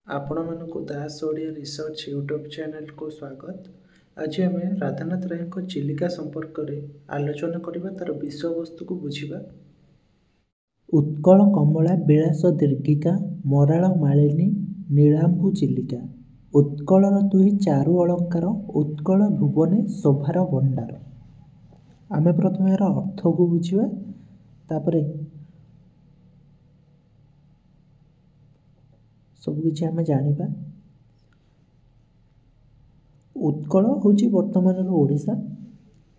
ଆପଣମାନଙ୍କୁ Das Odia research YouTube ଚ୍ୟାନେଲକୁ ସ୍ୱାଗତ। ଆଜି ଆମେ ରାଧାନାଥ ରାୟଙ୍କ ଚିଲିକା ସମ୍ପର୍କରେ ଆଲୋଚନା କରିବା, ତାର ବିଷୟବସ୍ତୁକୁ ବୁଝିବା। ଉତ୍କଳ କମଳା ବିଳାସ ଦୀର୍ଘିକା ମରାଳ ମାଳିନୀ ନୀଳାମ୍ବୁ ଚିଲିକା। ଉତ୍କଳର ତୁହି ଚାରୁ ଅଳଙ୍କାର ଉତ୍କଳ ଭୁବନେ ଶୋଭାର ଭଣ୍ଡାର। ଆମେ ପ୍ରଥମେ ଏହାର ଅର୍ଥକୁ ବୁଝିବା, ତାପରେ ସବୁକିଛି ଆମେ ଜାଣିବା। ଉତ୍କଳ ହେଉଛି ବର୍ତ୍ତମାନର ଓଡ଼ିଶା,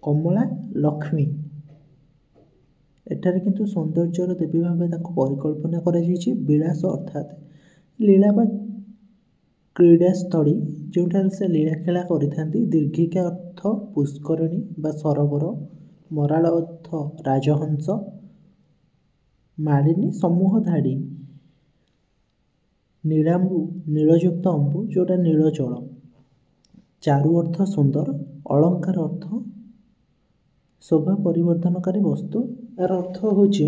କମଳା ଲକ୍ଷ୍ମୀ। ଏଠାରେ କିନ୍ତୁ ସୌନ୍ଦର୍ଯ୍ୟର ଦେବୀ ଭାବେ ତାଙ୍କୁ ପରିକଳ୍ପନା କରାଯାଇଛି। ବିଳାସ ଅର୍ଥାତ୍ ଲୀଳା ବା କ୍ରୀଡ଼ାସ୍ଥଳୀ, ଯେଉଁଠାରେ ସେ ଲୀଳାଖେଳା କରିଥାନ୍ତି। ଦୀର୍ଘିକା ଅର୍ଥ ପୁଷ୍କରିଣୀ ବା ସରୋବର। ମରାଳ ଅର୍ଥ ରାଜହଂସ। ମାଳିନୀ ସମୂହ ଧାଡ଼ି। ନୀଳାମ୍ବୁ ନୀଳଯୁକ୍ତ ଅମ୍ବୁ, ଯେଉଁଟା ନୀଳ ଜଳ। ଚାରୁ ଅର୍ଥ ସୁନ୍ଦର। ଅଳଙ୍କାର ଅର୍ଥ ଶୋଭା ପରିବର୍ଦ୍ଧନକାରୀ ବସ୍ତୁ। ଏହାର ଅର୍ଥ ହେଉଛି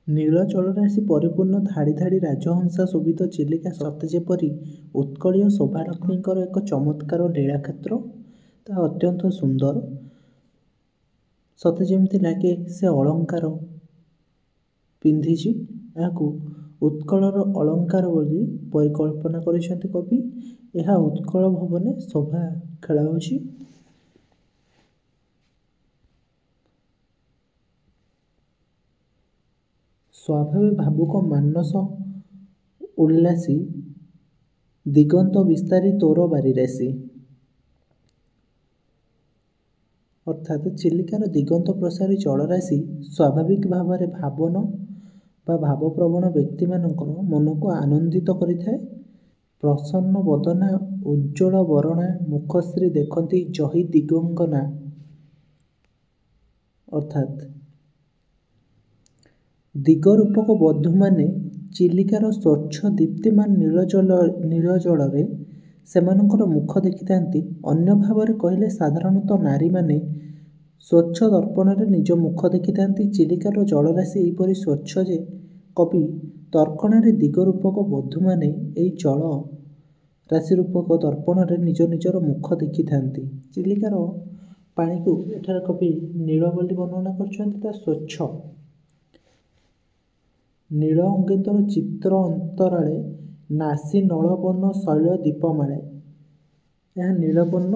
ନୀଳ ଜଳରାଶି ପରିପୂର୍ଣ୍ଣ ଧାଡ଼ି ଧାଡ଼ି ରାଜହଂସ ଶୋଭିତ ଚିଲିକା ସତେ ଯେପରି ଉତ୍କଳୀୟ ଶୋଭାଲକ୍ଷ୍ମୀଙ୍କର ଏକ ଚମତ୍କାର ଲୀଳାକ୍ଷେତ୍ର। ତାହା ଅତ୍ୟନ୍ତ ସୁନ୍ଦର। ସତେ ଯେମିତି ଲାଗେ ସେ ଅଳଙ୍କାର ପିନ୍ଧିଛି। ଏହାକୁ ଉତ୍କଳର ଅଳଙ୍କାର ବୋଲି ପରିକଳ୍ପନା କରିଛନ୍ତି କବି। ଏହା ଉତ୍କଳ ଭବନେ ଶୋଭା ଖେଳାଉଛି। ସ୍ୱଭାବେ ଭାବୁକ ମାନସ ଉଲ୍ଲାସୀ ଦିଗନ୍ତ ବିସ୍ତାରୀ ତୋର ବାରିରାଶି। ଅର୍ଥାତ୍ ଚିଲିକାର ଦିଗନ୍ତ ପ୍ରସାରୀ ଜଳରାଶି ସ୍ୱାଭାବିକ ଭାବରେ ଭାବନ ବା ଭାବପ୍ରବଣ ବ୍ୟକ୍ତିମାନଙ୍କର ମନକୁ ଆନନ୍ଦିତ କରିଥାଏ। ପ୍ରସନ୍ନ ବଦନା ଉଜ୍ଜ୍ୱଳ ବରଣା ମୁଖଶ୍ରୀ ଦେଖନ୍ତି ଜହି ଦିଗଙ୍ଗନା। ଅର୍ଥାତ୍ ଦିଗରୂପକ ବଧୂମାନେ ଚିଲିକାର ସ୍ୱଚ୍ଛ ଦୀପ୍ତିମାନ ନୀଳ ଜଳରେ ସେମାନଙ୍କର ମୁଖ ଦେଖିଥାନ୍ତି। ଅନ୍ୟ ଭାବରେ କହିଲେ ସାଧାରଣତଃ ନାରୀମାନେ ସ୍ୱଚ୍ଛ ଦର୍ପଣରେ ନିଜ ମୁଖ ଦେଖିଥାନ୍ତି। ଚିଲିକାର ଜଳରାଶି ଏହିପରି ସ୍ୱଚ୍ଛ ଯେ କବି ତର୍କଣାରେ ଦିଗରୂପକ ବଧୂମାନେ ଏହି ଜଳ ରାଶି ରୂପକ ଦର୍ପଣରେ ନିଜ ନିଜର ମୁଖ ଦେଖିଥାନ୍ତି। ଚିଲିକାର ପାଣିକୁ ଏଠାରେ କବି ନୀଳ ବୋଲି ବର୍ଣ୍ଣନା କରିଛନ୍ତି। ତା ସ୍ୱଚ୍ଛ ନୀଳ ଅଙ୍ଗିତର ଚିତ୍ର ଅନ୍ତରାଳେ ନାସି ନଳବନ ଶୈଳ ଦୀପମାଳେ। ଏହା ନୀଳବର୍ଣ୍ଣ।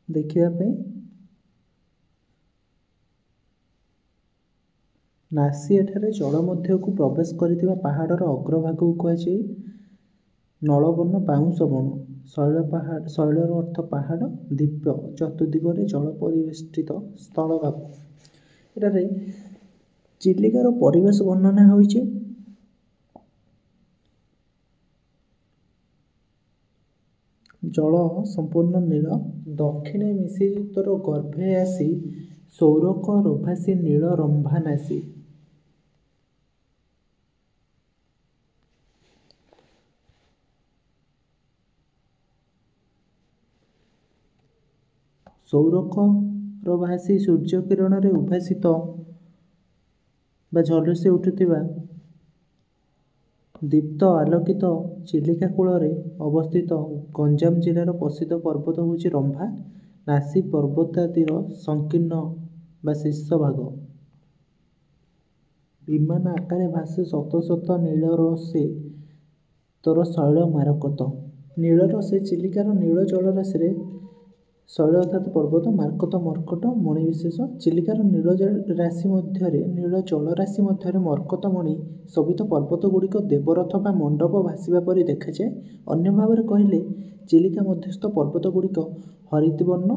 ଦେଖିବା ପାଇଁ ନାସି ଏଠାରେ ଜଳ ମଧ୍ୟକୁ ପ୍ରବେଶ କରିଥିବା ପାହାଡ଼ର ଅଗ୍ରଭାଗକୁ କୁହାଯାଏ। ନଳବନ ବାଉଁଶ ବଣ। ଶୈଳର ଅର୍ଥ ପାହାଡ଼। ଦୀପ ଚତୁର୍ଦିଗରେ ଜଳ ପରିବେଷ୍ଟିତ ସ୍ଥଳଭାଗ। ଏଠାରେ ଚିଲିକାର ପରିବେଶ ବର୍ଣ୍ଣନା ହୋଇଛି। ଜଳ ସମ୍ପୂର୍ଣ୍ଣ ନୀଳ। ଦକ୍ଷିଣେ ମିଶି ତୋର ଗର୍ଭେ ଆସି ସୌରକ ରୋଭାସି ନୀଳ ରମ୍ଭା ନାସି। ସୌରକର ଭାସି ସୂର୍ଯ୍ୟ କିରଣରେ ଉଦ୍ଭାସିତ ବା ଝଲସି ଉଠୁଥିବା ଦୀପ୍ତ ଆଲୋକିତ ଚିଲିକା କୂଳରେ ଅବସ୍ଥିତ ଗଞ୍ଜାମ ଜିଲ୍ଲାର ପ୍ରସିଦ୍ଧ ପର୍ବତ ହେଉଛି ରମ୍ଭା। ନାସି ପର୍ବତାଦିର ସଂକୀର୍ଣ୍ଣ ବା ଶୀର୍ଷ ଭାଗ। ବିମାନ ଆକାରେ ଭାସେ ଶତ ଶତ ନୀଳରସେ ତୋର ଶୈଳ ମାରକତ। ନୀଳରସେ ଚିଲିକାର ନୀଳ ଜଳରାଶିରେ ଶୈଳ ଅର୍ଥାତ୍ ପର୍ବତ, ମାର୍କତ ମର୍କଟ ମଣିବିଶେଷ। ଚିଲିକାର ନୀଳ ଜଳରାଶି ମଧ୍ୟରେ ମର୍କତ ମଣି ଶୋଭିତ ପର୍ବତଗୁଡ଼ିକ ଦେବରଥ ବା ମଣ୍ଡପ ଭାସିବା ପରି ଦେଖାଯାଏ। ଅନ୍ୟ ଭାବରେ କହିଲେ ଚିଲିକା ମଧ୍ୟସ୍ଥ ପର୍ବତଗୁଡ଼ିକ ହରିତ ବର୍ଣ୍ଣ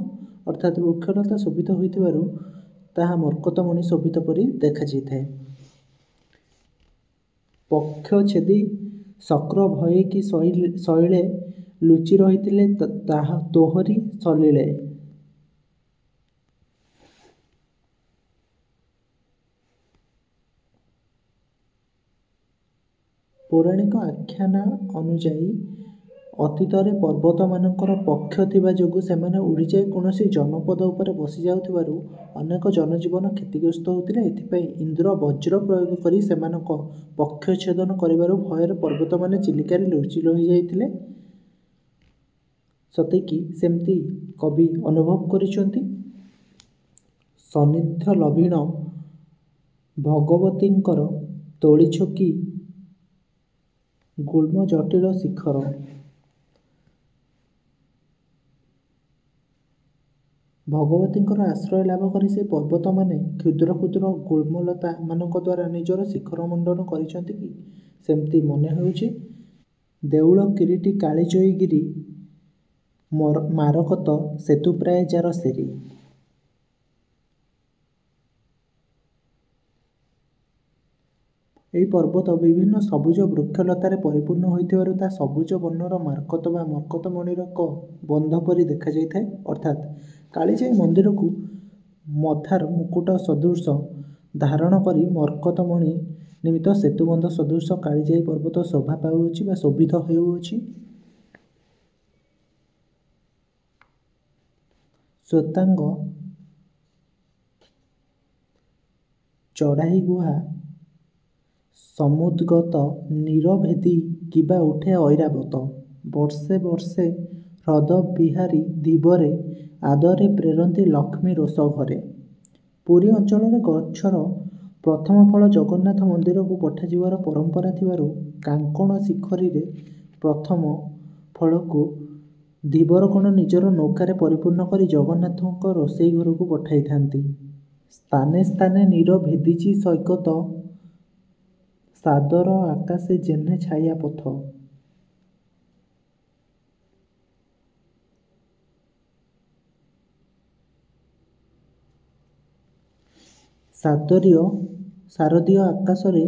ଅର୍ଥାତ୍ ବୃକ୍ଷଲତା ଶୋଭିତ ହୋଇଥିବାରୁ ତାହା ମର୍କତମଣି ଶୋଭିତ ପରି ଦେଖାଯାଇଥାଏ। ପକ୍ଷ ଛେଦି ଶକ୍ର ଭୟେ କି ଶୈଳେ ଲୁଚି ରହିଥିଲେ ତୋହରି ସଲିଳେ। ପୌରାଣିକ ଆଖ୍ୟାନ ଅନୁଯାୟୀ ଅତୀତରେ ପର୍ବତମାନଙ୍କର ପକ୍ଷ ଥିବା ଯୋଗୁଁ ସେମାନେ ଉଡ଼ିଯାଇ କୌଣସି ଜନପଦ ଉପରେ ବସି ଯାଉଥିବାରୁ ଅନେକ ଜନଜୀବନ କ୍ଷତିଗ୍ରସ୍ତ ହେଉଥିଲେ। ଏଥିପାଇଁ ଇନ୍ଦ୍ର ବଜ୍ର ପ୍ରୟୋଗ କରି ସେମାନଙ୍କ ପକ୍ଷଚ୍ଛେଦନ କରିବାରୁ ଭୟରେ ପର୍ବତମାନେ ଚିଲିକାରେ ଲୁଚି ରହିଯାଇଥିଲେ। ସତେକି ସେମିତି କବି ଅନୁଭବ କରିଛନ୍ତି। ସନ୍ନିଧ୍ୟ ଲଭିଣ ଭଗବତୀଙ୍କର ତୋଳିଛକି ଗୁଳ୍ମ ଜଟିଳ ଶିଖର। ଭଗବତୀଙ୍କର ଆଶ୍ରୟ ଲାଭ କରି ସେ ପର୍ବତମାନେ କ୍ଷୁଦ୍ର କ୍ଷୁଦ୍ର ଗୁଳ୍ମଲତା ମାନଙ୍କ ଦ୍ୱାରା ନିଜର ଶିଖର ମଣ୍ଡନ କରିଛନ୍ତି କି? ସେମିତି ମନେ ହେଉଛି। ଦେଉଳ କିରୀଟୀ କାଳିଜୟୀଗିରି ମାରକତ ସେତୁପ୍ରାୟ ଯାର ସେରି। ଏହି ପର୍ବତ ବିଭିନ୍ନ ସବୁଜ ବୃକ୍ଷଲତାରେ ପରିପୂର୍ଣ୍ଣ ହୋଇଥିବାରୁ ତା ସବୁଜ ବର୍ଣ୍ଣର ମାର୍କତ ବା ମର୍କତମଣିର ଏକ ବନ୍ଧ ପରି ଦେଖାଯାଇଥାଏ। ଅର୍ଥାତ୍ କାଳିଜାଇ ମନ୍ଦିରକୁ ମଥାର ମୁକୁଟ ସଦୃଶ ଧାରଣ କରି ମର୍କତମଣି ନିମିତ୍ତ ସେତୁବନ୍ଧ ସଦୃଶ କାଳିଜାଇ ପର୍ବତ ଶୋଭା ପାଉଅଛି ବା ଶୋଭିତ ହେଉଅଛି। ଶ୍ୱେତାଙ୍ଗ ଚଢ଼ାଇ ଗୁହା ସମୁଦ୍ଗତ ନିରଭେଦୀ କିବା ଉଠେ ଐରାବତ। ବର୍ଷେ ବର୍ଷେ ହ୍ରଦ ବିହାରୀ ଧୀବରେ ଆଦରେ ପ୍ରେରନ୍ତି ଲକ୍ଷ୍ମୀ ରୋଷ ଘରେ। ପୁରୀ ଅଞ୍ଚଳରେ ଗଛର ପ୍ରଥମ ଫଳ ଜଗନ୍ନାଥ ମନ୍ଦିରକୁ ପଠାଯିବାର ପରମ୍ପରା ଥିବାରୁ କାଙ୍କଣ ଶିଖରୀରେ ପ୍ରଥମ ଫଳକୁ ଧୀବରଗଣ ନିଜର ନୌକାରେ ପରିପୂର୍ଣ୍ଣ କରି ଜଗନ୍ନାଥଙ୍କ ରୋଷେଇ ଘରକୁ ପଠାଇଥାନ୍ତି। ସ୍ଥାନେ ସ୍ଥାନେ ନୀର ଭେଦିଛି ସୈକତ ସାଦର ଆକାଶେ ଯେହ୍ନେ ଛାୟା ପଥ। ଶାରଦୀୟ ଆକାଶରେ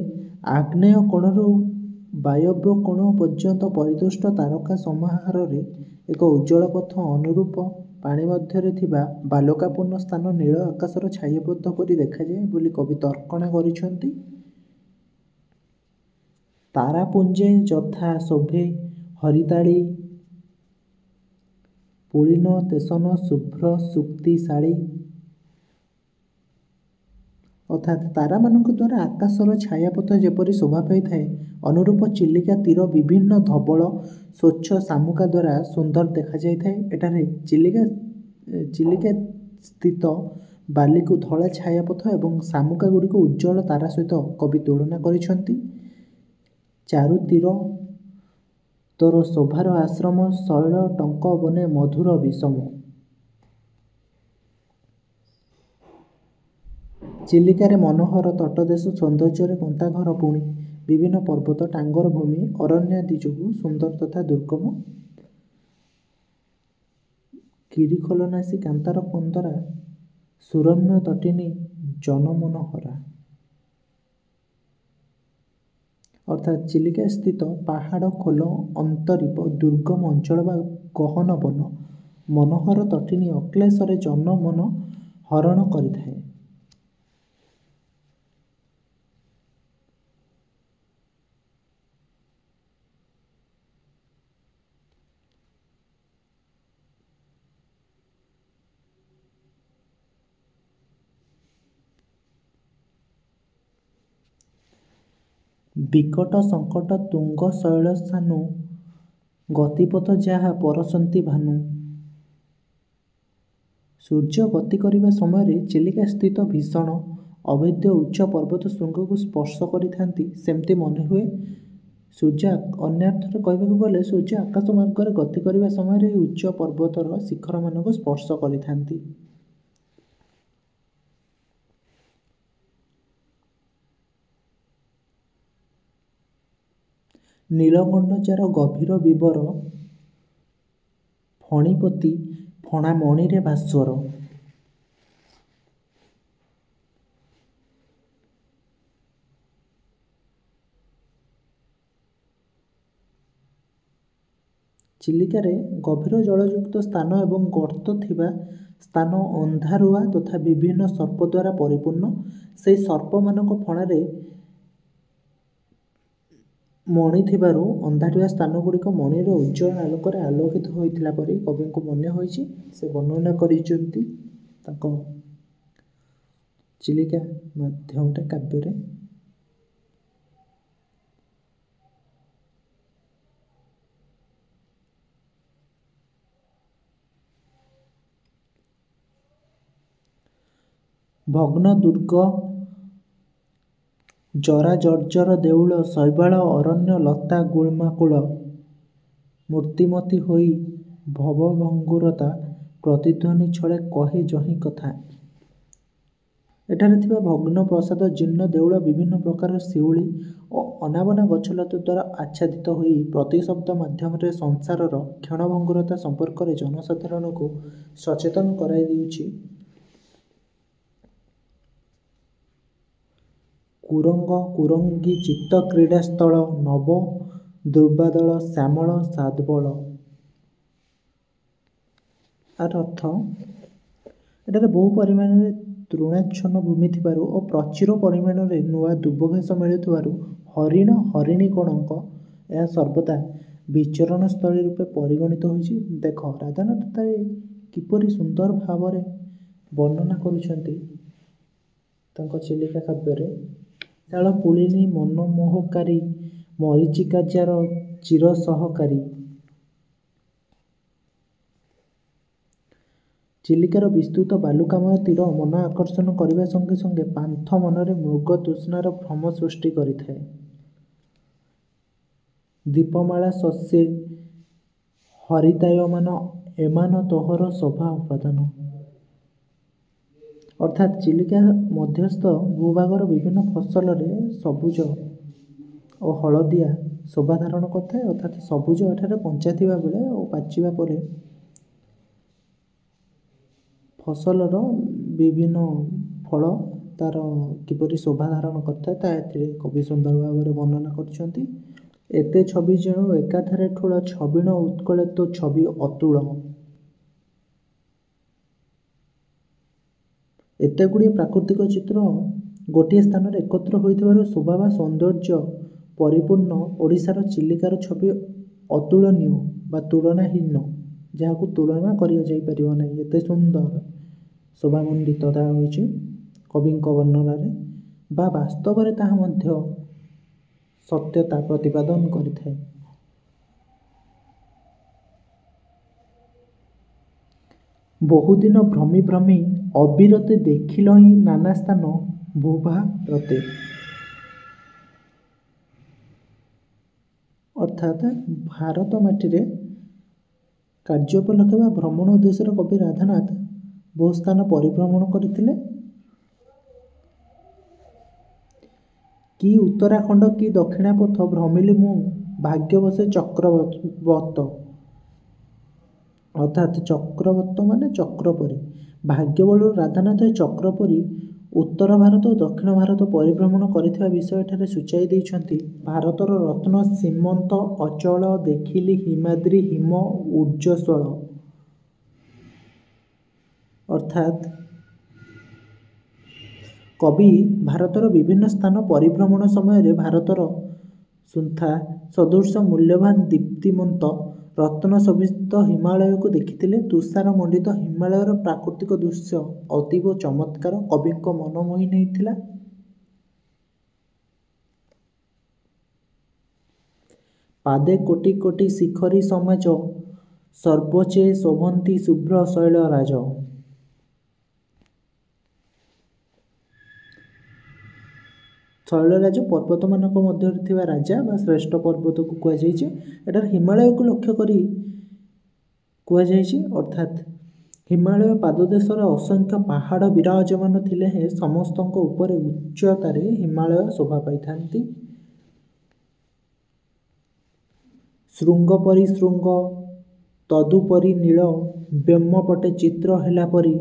ଆଗ୍ନେୟ କୋଣରୁ ବାୟବ୍ୟ କୋଣ ପର୍ଯ୍ୟନ୍ତ ପରିଦୃଷ୍ଟ ତାରକା ସମାହାରରେ ଏକ ଉଜ୍ଜ୍ୱଳ ପଥ ଅନୁରୂପ ପାଣି ମଧ୍ୟରେ ଥିବା ବାଲୁକାପୂର୍ଣ୍ଣ ସ୍ଥାନ ନୀଳ ଆକାଶର ଛାୟାପଥ ପରି ଦେଖାଯାଏ ବୋଲି କବି ତର୍କଣା କରିଛନ୍ତି। ତାରାପୁଞ୍ଜେ ଯଥା ଶୋଭେ ହରିତାଳି ପୁଳିନ ତେସନ ଶୁଭ୍ର ସୁକ୍ତିଶାଳୀ। ଅର୍ଥାତ୍ ତାରାମାନଙ୍କ ଦ୍ୱାରା ଆକାଶର ଛାୟାପଥ ଯେପରି ଶୋଭା ପାଇଥାଏ ଅନୁରୂପ ଚିଲିକା ତୀର ବିଭିନ୍ନ ଧବଳ ସ୍ୱଚ୍ଛ ଶାମୁକା ଦ୍ୱାରା ସୁନ୍ଦର ଦେଖାଯାଇଥାଏ। ଏଠାରେ ଚିଲିକା ସ୍ଥିତ ବାଲିକୁ ଧଳା ଛାୟାପଥ ଏବଂ ଶାମୁକା ଗୁଡ଼ିକୁ ଉଜ୍ଜ୍ୱଳ ତାରା ସହିତ କବି ତୁଳନା କରିଛନ୍ତି। ଚାରୁ ତୀର ତୋର ଶୋଭାର ଆଶ୍ରମ ଶୈଳ ଟଙ୍କ ବନେ ମଧୁର ବିଷମ। ଚିଲିକାରେ ମନୋହର ତଟଦେଶ ସୌନ୍ଦର୍ଯ୍ୟରେ ଗନ୍ତାଘର ପୁଣି ବିଭିନ୍ନ ପର୍ବତ ଟାଙ୍ଗର ଭୂମି ଅରଣ୍ୟାଦି ଯୋଗୁଁ ସୁନ୍ଦର ତଥା ଦୁର୍ଗମ। ଗିରିଖୋଲନାସି କାନ୍ତାର କନ୍ଦରା ସୁରମ୍ୟ ତଟିନୀ ଜନମନହରା। ଅର୍ଥାତ୍ ଚିଲିକା ସ୍ଥିତ ପାହାଡ଼ ଖୋଲ ଅନ୍ତରୀପ ଦୁର୍ଗମ ଅଞ୍ଚଳ ବା ଗହନ ବନ ମନୋହର ତଟିନୀ ଅକ୍ଲେଶରେ ଜନ ମନ ହରଣ କରିଥାଏ। ବିକଟ ସଙ୍କଟ ତୁଙ୍ଗ ଶୈଳ ସାନୁ ଗତିପଥ ଯାହା ପରଶନ୍ତି ଭାନୁ। ସୂର୍ଯ୍ୟ ଗତି କରିବା ସମୟରେ ଚିଲିକା ସ୍ଥିତ ଭୀଷଣ ଅଭେଦ୍ୟ ଉଚ୍ଚ ପର୍ବତ ଶୃଙ୍ଗକୁ ସ୍ପର୍ଶ କରିଥାନ୍ତି ସେମିତି ମନେହୁଏ। ଅନ୍ୟାର୍ଥରେ କହିବାକୁ ଗଲେ ସୂର୍ଯ୍ୟ ଆକାଶ ମାର୍ଗରେ ଗତି କରିବା ସମୟରେ ଏହି ଉଚ୍ଚ ପର୍ବତର ଶିଖରମାନଙ୍କୁ ସ୍ପର୍ଶ କରିଥାନ୍ତି। ନୀଳଗଣ୍ଡ ଯାର ଗଭୀର ବିବର ଫଣିପୋତି ଫଣା ମଣିରେ ଭାସ୍ୱର। ଚିଲିକାରେ ଗଭୀର ଜଳଯୁକ୍ତ ସ୍ଥାନ ଏବଂ ଗର୍ତ୍ତ ଥିବା ସ୍ଥାନ ଅନ୍ଧାରୁଆ ତଥା ବିଭିନ୍ନ ସର୍ପ ଦ୍ୱାରା ପରିପୂର୍ଣ୍ଣ। ସେହି ସର୍ପମାନଙ୍କ ଫଣାରେ ମଣି ଥିବାରୁ ଅନ୍ଧାରିଆ ସ୍ଥାନଗୁଡ଼ିକ ମଣିର ଉଜ୍ଜ୍ୱଳ ଆଲୋକରେ ଆଲୋକିତ ହୋଇଥିଲା ପରି କବିଙ୍କୁ ମନେ ହୋଇଛି। ସେ ବର୍ଣ୍ଣନା କରିଛନ୍ତି ତାଙ୍କ ଚିଲିକା ମାଧ୍ୟମରେ କାବ୍ୟରେ। ଭଗ୍ନ ଦୁର୍ଗ, ଜରା ଜର୍ଜର ଦେଉଳ, ଶୈବାଳ ଅରଣ୍ୟ, ଲତା ଗୁଳ୍ମାକୁଳ ମୂର୍ତ୍ତିମତୀ ହୋଇ ଭବଭଙ୍ଗୁରତା ପ୍ରତିଧ୍ୱନି ଛଳେ କହେ ଯହିଁ କଥା। ଏଠାରେ ଥିବା ଭଗ୍ନ ପ୍ରସାଦ, ଜୀର୍ଣ୍ଣ ଦେଉଳ, ବିଭିନ୍ନ ପ୍ରକାର ଶିଉଳି ଓ ଅନାବନା ଗଛଲତା ଦ୍ୱାରା ଆଚ୍ଛାଦିତ ହୋଇ ପ୍ରତିଶବ୍ଦ ମାଧ୍ୟମରେ ସଂସାରର କ୍ଷଣଭଙ୍ଗୁରତା ସମ୍ପର୍କରେ ଜନସାଧାରଣଙ୍କୁ ସଚେତନ କରାଇ ଦେଉଛି। କୁରଙ୍ଗ କୁରଙ୍ଗୀ ଚିତ୍ତ କ୍ରୀଡ଼ାସ୍ଥଳ, ନବ ଦୁର୍ବାଦଳ ଶ୍ୟାମଳ ସାଦ୍ବଳ। ଆର ଅର୍ଥ, ଏଠାରେ ବହୁ ପରିମାଣରେ ତୃଣାଚ୍ଛନ୍ନ ଭୂମି ଥିବାରୁ ଓ ପ୍ରଚୁର ପରିମାଣରେ ନୂଆ ଦୁବଘାସ ମିଳୁଥିବାରୁ ହରିଣ ହରିଣୀଗଣଙ୍କ ଏହା ସର୍ବଦା ବିଚରଣସ୍ଥଳୀ ରୂପେ ପରିଗଣିତ ହୋଇଛି। ଦେଖ ରାଧାନାଥ କିପରି ସୁନ୍ଦର ଭାବରେ ବର୍ଣ୍ଣନା କରୁଛନ୍ତି ତାଙ୍କ ଚିଲିକା କାବ୍ୟରେ। ବିଶାଳ ପୁଳିନି ମନମୋହକାରୀ, ମରୀଚିକାଜାର ଚିର ସହକାରୀ। ଚିଲିକାର ବିସ୍ତୃତ ବାଲୁକାମୟ ତୀର ମନ ଆକର୍ଷଣ କରିବା ସଙ୍ଗେ ସଙ୍ଗେ ପାନ୍ଥ ମନରେ ମୃଗ ତୃଷ୍ଣାର ଭ୍ରମ ସୃଷ୍ଟି କରିଥାଏ। ଦୀପମାଳା ଶସ୍ୟେ ହରିତାୟମାନ, ଏମାନ ତୋହର ଶୋଭା ଉପାଦାନ। ଅର୍ଥାତ୍ ଚିଲିକା ମଧ୍ୟସ୍ଥ ଭୂଭାଗର ବିଭିନ୍ନ ଫସଲରେ ସବୁଜ ଓ ହଳଦିଆ ଶୋଭା ଧାରଣ କରିଥାଏ। ଅର୍ଥାତ୍ ସବୁଜ ଏଠାରେ କଞ୍ଚା ଥିବା ବେଳେ ଓ ପାଚିବା ପରେ ଫସଲର ବିଭିନ୍ନ ଫଳ ତାର କିପରି ଶୋଭା ଧାରଣ କରିଥାଏ ତା ଏଥିରେ କବି ସୁନ୍ଦର ଭାବରେ ବର୍ଣ୍ଣନା କରିଛନ୍ତି। ଏତେ ଛବି ଯେଣୁ ଏକାଧାରେ ଠୁଳ, ଛବିଣ ଉତ୍କଳେ ତୋ ଛବି ଅତୁଳ। ଏତେ ଗୁଡ଼ିଏ ପ୍ରାକୃତିକ ଚିତ୍ର ଗୋଟିଏ ସ୍ଥାନରେ ଏକତ୍ର ହୋଇଥିବାରୁ ଶୋଭା ବା ସୌନ୍ଦର୍ଯ୍ୟ ପରିପୂର୍ଣ୍ଣ ଓଡ଼ିଶାର ଚିଲିକାର ଛବି ଅତୁଳନୀୟ ବା ତୁଳନାହୀନ, ଯାହାକୁ ତୁଳନା କରାଯାଇପାରିବ ନାହିଁ। ଏତେ ସୁନ୍ଦର ଶୋଭାମଣ୍ଡିତ ତାହା ହୋଇଛି କବିଙ୍କ ବର୍ଣ୍ଣନାରେ, ବା ବାସ୍ତବରେ ତାହା ମଧ୍ୟ ସତ୍ୟତା ପ୍ରତିପାଦନ କରିଥାଏ। ବହୁଦିନ ଭ୍ରମି ଭ୍ରମି ଅବିରତେ ଦେଖିଲଇଁ ନାନା ସ୍ଥାନ ଭୂଭାରତେ। ଅର୍ଥାତ୍ ଭାରତ ମାଟିରେ କାର୍ଯ୍ୟୋପଲକ୍ଷେ ବା ଭ୍ରମଣ ଉଦ୍ଦେଶ୍ୟରେ କବି ରାଧାନାଥ ବହୁ ସ୍ଥାନ ପରିଭ୍ରମଣ କରିଥିଲେ। କି ଉତ୍ତରାଖଣ୍ଡ କି ଦକ୍ଷିଣାପଥ ଭ୍ରମିଲି ମୁଁ ଭାଗ୍ୟବଶେ ଚକ୍ରବତ। ଅର୍ଥାତ୍ ଚକ୍ରବତ ମାନେ ଚକ୍ର ପରି। ଭାଗ୍ୟବଳରୁ ରାଧାନାଥ ଚକ୍ର ପରି ଉତ୍ତର ଭାରତ ଓ ଦକ୍ଷିଣ ଭାରତ ପରିଭ୍ରମଣ କରିଥିବା ବିଷୟ ଏଠାରେ ସୂଚାଇ ଦେଇଛନ୍ତି। ଭାରତର ରତ୍ନ ସୀମନ୍ତ ଅଚଳ ଦେଖିଲି ହିମାଦ୍ରି ହିମ ଉର୍ଜ୍ଜସ୍ୱଳ। ଅର୍ଥାତ୍ କବି ଭାରତର ବିଭିନ୍ନ ସ୍ଥାନ ପରିଭ୍ରମଣ ସମୟରେ ଭାରତର ସୁନ୍ଥା ସଦୃଶ ମୂଲ୍ୟବାନ ଦୀପ୍ତିମନ୍ତ ରତ୍ନ ଶୋଭିତ ହିମାଳୟକୁ ଦେଖିଥିଲେ। ତୁଷାର ମଣ୍ଡିତ ହିମାଳୟର ପ୍ରାକୃତିକ ଦୃଶ୍ୟ ଅତୀବ ଚମତ୍କାର କବିଙ୍କ ମନ ମୋହି ନେଇଥିଲା। ପାଦେ କୋଟି କୋଟି ଶିଖରୀ ସମାଜ, ସର୍ବୋଚ୍ଚେ ଶୋଭନ୍ତି ଶୁଭ୍ର ଶୈଳରାଜ। ଶୈଳରାଜ ପର୍ବତମାନଙ୍କ ମଧ୍ୟରେ ଥିବା ରାଜା ବା ଶ୍ରେଷ୍ଠ ପର୍ବତକୁ କୁହାଯାଇଛି। ଏଠାରେ ହିମାଳୟକୁ ଲକ୍ଷ୍ୟ କରି କୁହାଯାଇଛି। ଅର୍ଥାତ୍ ହିମାଳୟ ପାଦଦେଶରେ ଅସଂଖ୍ୟ ପାହାଡ଼ ବିରାଜମାନ ଥିଲେ ହେଁ ସମସ୍ତଙ୍କ ଉପରେ ଉଚ୍ଚତାରେ ହିମାଳୟ ଶୋଭା ପାଇଥାନ୍ତି। ଶୃଙ୍ଗ ପରି ଶୃଙ୍ଗ ତଦୁପରି ନୀଳ, ବ୍ୟୋମ ପଟେ ଚିତ୍ର ହେଲା ପରି,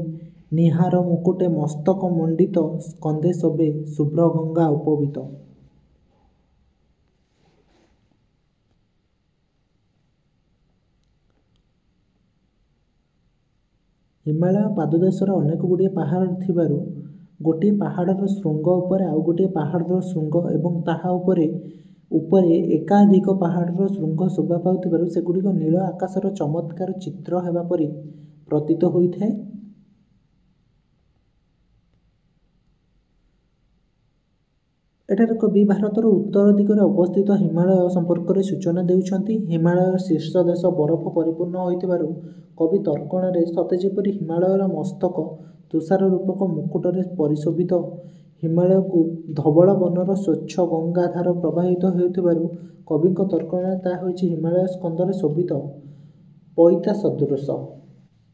ନୀହାର ମୁକୁଟେ ମସ୍ତକ ମଣ୍ଡିତ, ସ୍କନ୍ଧେ ଶୋଭେ ଶୁଭ୍ର ଗଙ୍ଗା ଉପବୀତ। ହିମାଳୟ ପାଦଦେଶରେ ଅନେକ ଗୁଡ଼ିଏ ପାହାଡ଼ ଥିବାରୁ ଗୋଟିଏ ପାହାଡ଼ର ଶୃଙ୍ଗ ଉପରେ ଆଉ ଗୋଟିଏ ପାହାଡ଼ର ଶୃଙ୍ଗ ଏବଂ ତାହା ଉପରେ ଉପରେ ଏକାଧିକ ପାହାଡ଼ର ଶୃଙ୍ଗ ଶୋଭା ପାଉଥିବାରୁ ସେଗୁଡ଼ିକ ନୀଳ ଆକାଶର ଚମତ୍କାର ଚିତ୍ର ହେବା ପରି ପ୍ରତୀତ ହୋଇଥାଏ। ଏଠାରେ କବି ଭାରତର ଉତ୍ତର ଦିଗରେ ଅବସ୍ଥିତ ହିମାଳୟ ସମ୍ପର୍କରେ ସୂଚନା ଦେଉଛନ୍ତି। ହିମାଳୟର ଶୀର୍ଷ ଦେଶ ବରଫ ପରିପୂର୍ଣ୍ଣ ହୋଇଥିବାରୁ କବି ତର୍କଣାରେ ସତେ ଯେପରି ହିମାଳୟର ମସ୍ତକ ତୁଷାର ରୂପକ ମୁକୁଟରେ ପରିଶୋଭିତ। ହିମାଳୟକୁ ଧବଳ ବନର ସ୍ୱଚ୍ଛ ଗଙ୍ଗା ଧାର ପ୍ରବାହିତ ହେଉଥିବାରୁ କବିଙ୍କ ତର୍କଣାରେ ତାହା ହୋଇଛି ହିମାଳୟ ସ୍କନ୍ଧରେ ଶୋଭିତ ପଇତା ସଦୃଶ।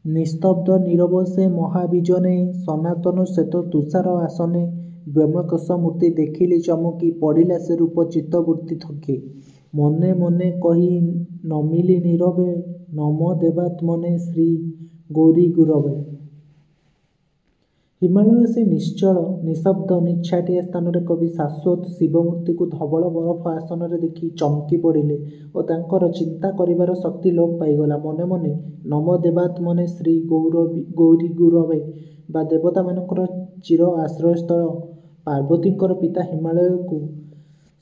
ନିସ୍ତବ୍ଧ ନୀରବ ସେ ମହାବିଜନେ, ସନାତନ ଶ୍ଵେତ ତୁଷାର ଆସନେ। ବ୍ୟୋମକେଶ ମୂର୍ତ୍ତି ଦେଖିଲି ଚମକି, ପଡ଼ିଲା ସେ ରୂପ ଚିତ୍ତବୃତ୍ତି ଥକି। ମନେ ମନେ କହି ନମିଲି ନୀରବେ, ନମ ଦେବାତ୍ମନେ ଶ୍ରୀ ଗୌରୀ ଗୁରବେ। ହିମାଳୟର ସେ ନିଶ୍ଚଳ ନିସ୍ତବ୍ଧ ନିଛାଟିଆ ସ୍ଥାନରେ କବି ଶାଶ୍ୱତ ଶିବମୂର୍ତ୍ତିକୁ ଧବଳ ବରଫ ଆସନରେ ଦେଖି ଚମକି ପଡ଼ିଲେ ଓ ତାଙ୍କର ଚିନ୍ତା କରିବାର ଶକ୍ତି ଲୋପ ପାଇଗଲା। ମନେ ମନେ ନମ ଦେବାତ୍ମନେ ଶ୍ରୀ ଗୌରୀ ଗୁରବେ ବା ଦେବତାମାନଙ୍କର ଚିର ଆଶ୍ରୟସ୍ଥଳ ପାର୍ବତୀଙ୍କର ପିତା ହିମାଳୟକୁ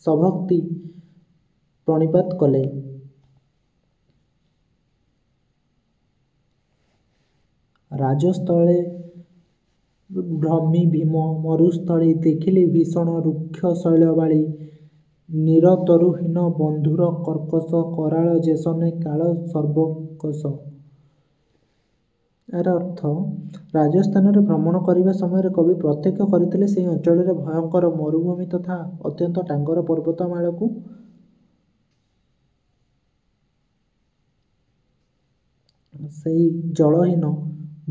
ସଭକ୍ତି ପ୍ରଣିପାତ କଲେ। ରାଜସ୍ଥଳେ ଭ୍ରମି ଭୀମ, ମରୁସ୍ଥଳେ ଦେଖିଲି ଭୀଷଣ ରୁକ୍ଷ ଶୈଳବାଳୀ। ନିରତରୁହୀନ ବନ୍ଧୁର କର୍କଶ, କରାଳ ଯେସନେ କାଳ ସର୍ବକଷ। ଏହାର ଅର୍ଥ, ରାଜସ୍ଥାନରେ ଭ୍ରମଣ କରିବା ସମୟରେ କବି ପ୍ରତ୍ୟକ୍ଷ କରିଥିଲେ ସେହି ଅଞ୍ଚଳରେ ଭୟଙ୍କର ମରୁଭୂମି ତଥା ଅତ୍ୟନ୍ତ ଟାଙ୍ଗର ପର୍ବତମାଳାକୁ। ସେହି ଜଳହୀନ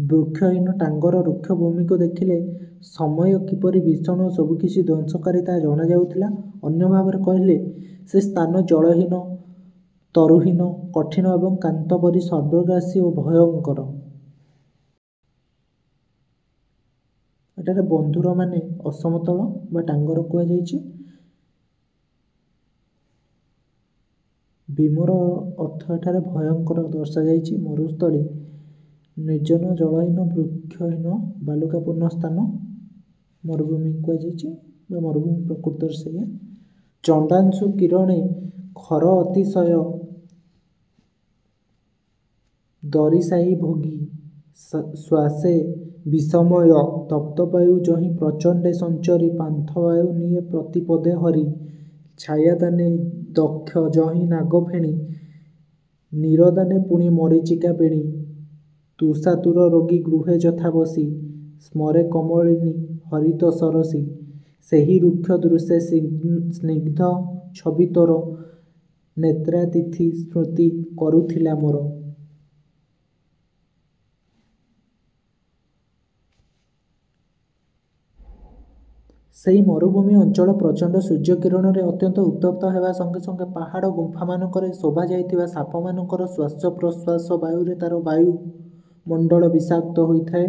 ବୃକ୍ଷହୀନ ଟାଙ୍ଗର ରୁକ୍ଷ ଭୂମିକୁ ଦେଖିଲେ ସମୟ କିପରି ଭୀଷଣ ଓ ସବୁକିଛି ଧ୍ୱଂସକାରୀ ତାହା ଜଣାଯାଉଥିଲା। ଅନ୍ୟ ଭାବରେ କହିଲେ ସେ ସ୍ଥାନ ଜଳହୀନ, ତରୁହୀନ, କଠିନ ଏବଂ କାନ୍ତ ପରି ସର୍ବଗ୍ରାସୀ ଓ ଭୟଙ୍କର। ଏଠାରେ ବନ୍ଧୁର ମାନେ ଅସମତଳ ବା ଟାଙ୍ଗର କୁହାଯାଇଛି। ଭୀମର ଅର୍ଥ ଏଠାରେ ଭୟଙ୍କର ଦର୍ଶାଯାଇଛି। ମରୁସ୍ଥଳୀ ନିର୍ଜନ, ଜଳହୀନ, ବୃକ୍ଷହୀନ, ବାଲୁକାପୂର୍ଣ୍ଣ ସ୍ଥାନ ମରୁଭୂମି କୁହାଯାଇଛି ବା ମରୁଭୂମି ପ୍ରକୃତରେ ସେଇଆ। ଚଣ୍ଡାଂଶୁ କିରଣେ ଖର ଅତିଶୟ, ଦରିସାଇ ଭୋଗୀ ଶ୍ୱାସେ ବିଷମୟ। ତପ୍ତବାୟୁ ଯହିଁ ପ୍ରଚଣ୍ଡେ ସଞ୍ଚରି, ପାନ୍ଥବାୟୁ ନିଏ ପ୍ରତିପଦେ ହରି। ଛାୟାଦାନେ ଦକ୍ଷ ଯହିଁ ନାଗ ଫେଣି, ନିରଦାନେ ପୁଣି ମରୀଚିକା ବେଣୀ। ତୃଷାତୁର ରୋଗୀ ଗୃହେ ଯଥା ବସି, ସ୍ମରେ କମଳିନୀ ହରିତ ସରସୀ। ସେହି ରୁକ୍ଷ ଦୃଶ୍ୟେ ସ୍ନିଗ୍ଧ ଛବି ତୋର, ନେତ୍ରାତିଥି ସ୍ମୃତି କରୁଥିଲା ମୋର। ସେହି ମରୁଭୂମି ଅଞ୍ଚଳ ପ୍ରଚଣ୍ଡ ସୂର୍ଯ୍ୟକିରଣରେ ଅତ୍ୟନ୍ତ ଉତ୍ତପ୍ତ ହେବା ସଙ୍ଗେ ସଙ୍ଗେ ପାହାଡ଼ ଗୁମ୍ଫାମାନଙ୍କରେ ଶୋଭାଯାଇଥିବା ସାପମାନଙ୍କର ଶ୍ୱାସ ପ୍ରଶ୍ୱାସ ବାୟୁରେ ତାର ବାୟୁମଣ୍ଡଳ ବିଷାକ୍ତ ହୋଇଥାଏ।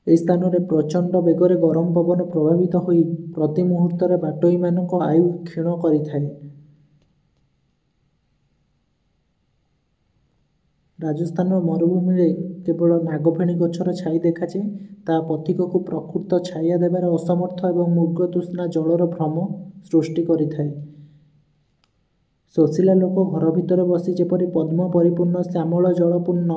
ଏହି ସ୍ଥାନରେ ପ୍ରଚଣ୍ଡ ବେଗରେ ଗରମ ପବନ ପ୍ରବାହିତ ହୋଇ ପ୍ରତି ମୁହୂର୍ତ୍ତରେ ବାଟୋଇମାନଙ୍କ ଆୟୁ କ୍ଷୀଣ କରିଥାଏ। ରାଜସ୍ଥାନର ମରୁଭୂମିରେ କେବଳ ନାଗଫେଣି ଗଛର ଛାଇ ଦେଖାଯାଏ। ତାହା ପଥିକକୁ ପ୍ରକୃତ ଛାୟା ଦେବାରେ ଅସମର୍ଥ ଏବଂ ମୃଗତୃଷ୍ଣା ଜଳର ଭ୍ରମ ସୃଷ୍ଟି କରିଥାଏ। ଶୋଷିଲା ଲୋକ ଘର ଭିତରେ ବସି ଯେପରି ପଦ୍ମ ପରିପୂର୍ଣ୍ଣ ଶ୍ୟାମଳ ଜଳପୂର୍ଣ୍ଣ